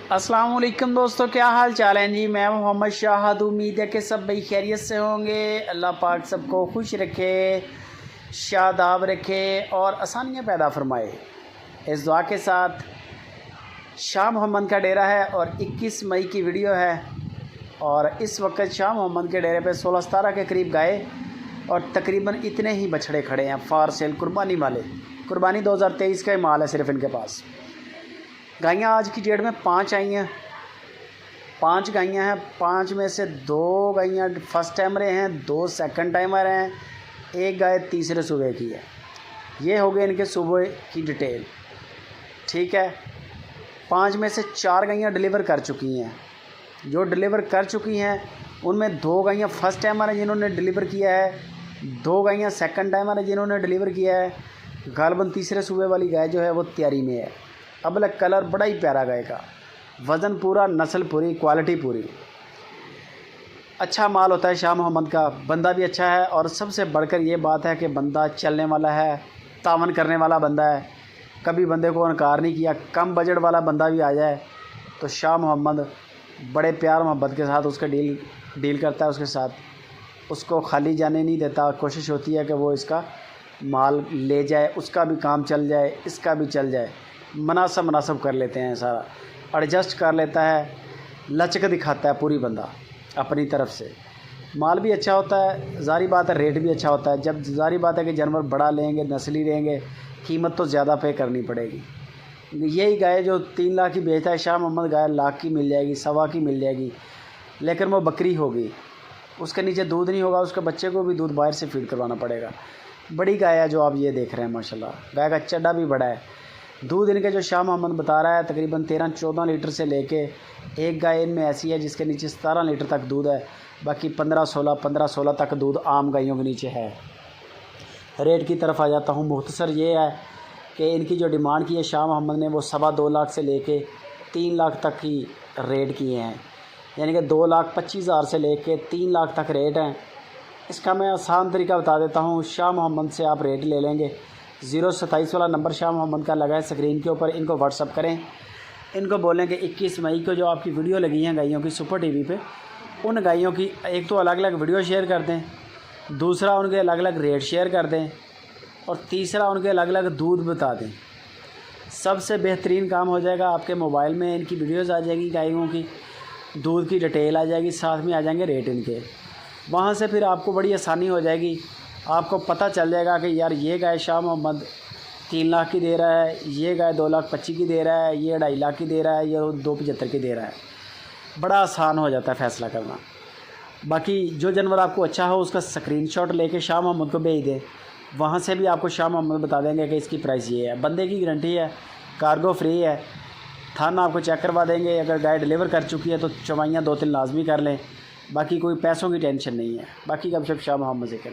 अस्सलाम वालेकुम दोस्तों, क्या हाल चाल है जी। मैं मोहम्मद शाहद। उम्मीद है कि सब भाई खैरियत से होंगे। अल्लाह पाक सबको खुश रखे, शादाब रखे और आसानियाँ पैदा फरमाए। इस दुआ के साथ शाह मोहम्मद का डेरा है और 21 मई की वीडियो है। और इस वक्त शाह मोहम्मद के डेरे पे 16-17 के करीब गाय और तकरीबन इतने ही बछड़े खड़े हैं फार सेल कुर्बानी वाले। कुर्बानी 2023 का ही माल है सिर्फ इनके पास। गायें आज की डेट में 5 आई हैं, 5 गायें हैं। 5 में से 2 गायें फर्स्ट टाइमर हैं, 2 सेकंड टाइमर हैं, 1 गाय तीसरे सूबे की है। ये हो गए इनके सूबे की डिटेल, ठीक है। 5 में से 4 गायें डिलीवर कर चुकी हैं। जो डिलीवर कर चुकी हैं उनमें 2 गायें फर्स्ट टाइमर हैं जिन्होंने डिलीवर किया है, 2 गायें सेकंड टाइमर हैं जिन्होंने डिलीवर किया है। गालबन तीसरे सूबे वाली गाय जो है वो तैयारी में है। अबलग कलर बड़ा ही प्यारा गाय का, वज़न पूरा, नस्ल पूरी, क्वालिटी पूरी। अच्छा माल होता है शाह मोहम्मद का। बंदा भी अच्छा है और सबसे बढ़कर ये बात है कि बंदा चलने वाला है, तावन करने वाला बंदा है। कभी बंदे को इनकार नहीं किया। कम बजट वाला बंदा भी आ जाए तो शाह मोहम्मद बड़े प्यार मोहब्बत के साथ उसका डील करता है उसके साथ। उसको खाली जाने नहीं देता। कोशिश होती है कि वो इसका माल ले जाए, उसका भी काम चल जाए, इसका भी चल जाए। मुनासब कर लेते हैं, सारा एडजस्ट कर लेता है, लचक दिखाता है पूरी बंदा अपनी तरफ से। माल भी अच्छा होता है, ज़ारी बात है रेट भी अच्छा होता है। जब ज़ारी बात है कि जानवर बड़ा लेंगे, नस्ली लेंगे, कीमत तो ज़्यादा पे करनी पड़ेगी। यही गाय जो 3 लाख की बेचता है शाह मोहम्मद, गाय लाख की मिल जाएगी, 1.25 की मिल जाएगी, लेकिन वो बकरी होगी, उसके नीचे दूध नहीं होगा। उसके बच्चे को भी दूध बाहर से फीड करवाना पड़ेगा। बड़ी गाय है जो आप ये देख रहे हैं, माशाल्लाह। गाय का चड्डा भी बड़ा है। दूध इनके जो शाह मोहम्मद बता रहा है तकरीबन 13-14 लीटर से लेके, एक गाय इनमें ऐसी है जिसके नीचे 17 लीटर तक दूध है। बाकी 15-16 तक दूध आम गायों के नीचे है। रेट की तरफ आ जाता हूँ। मुख्तसर ये है कि इनकी जो डिमांड की है शाह मोहम्मद ने, वो 2.25 लाख से लेके 3 लाख तक की रेट किए हैं। यानी कि 2,25,000 से लेके 3 लाख तक रेट हैं। इसका मैं आसान तरीका बता देता हूँ। शाह मोहम्मद से आप रेट ले लेंगे। 027 वाला नंबर शाह मोहम्मद का लगा है स्क्रीन के ऊपर। इनको व्हाट्सअप करें, इनको बोलें कि 21 मई को जो आपकी वीडियो लगी हैं गायों की सुपर टीवी पे, उन गायों की एक तो अलग अलग वीडियो शेयर कर दें, दूसरा उनके अलग अलग रेट शेयर कर दें, और तीसरा उनके अलग अलग दूध बता दें। सबसे बेहतरीन काम हो जाएगा। आपके मोबाइल में इनकी वीडियोज़ आ जाएगी, गायों की दूध की डिटेल आ जाएगी, साथ में आ जाएंगे रेट इनके। वहाँ से फिर आपको बड़ी आसानी हो जाएगी। आपको पता चल जाएगा कि यार ये गाय शाह मोहम्मद 3 लाख की दे रहा है, ये गाय 2,25,000 की दे रहा है, ये 2.5 लाख की दे रहा है, ये 2,75,000 की दे रहा है। बड़ा आसान हो जाता है फ़ैसला करना। बाकी जो जानवर आपको अच्छा हो उसका स्क्रीनशॉट लेके शाह मोहम्मद को भेज दें। वहाँ से भी आपको शाह मोहम्मद बता देंगे कि इसकी प्राइस ये है। बंदे की गारंटी है, कार्गो फ्री है, थाना आपको चेक करवा देंगे। अगर गाय डिलीवर कर चुकी है तो चवाइयाँ 2-3 लाजमी कर लें। बाकी कोई पैसों की टेंशन नहीं है। बाकी कब सब शाह मोहम्मद से करें।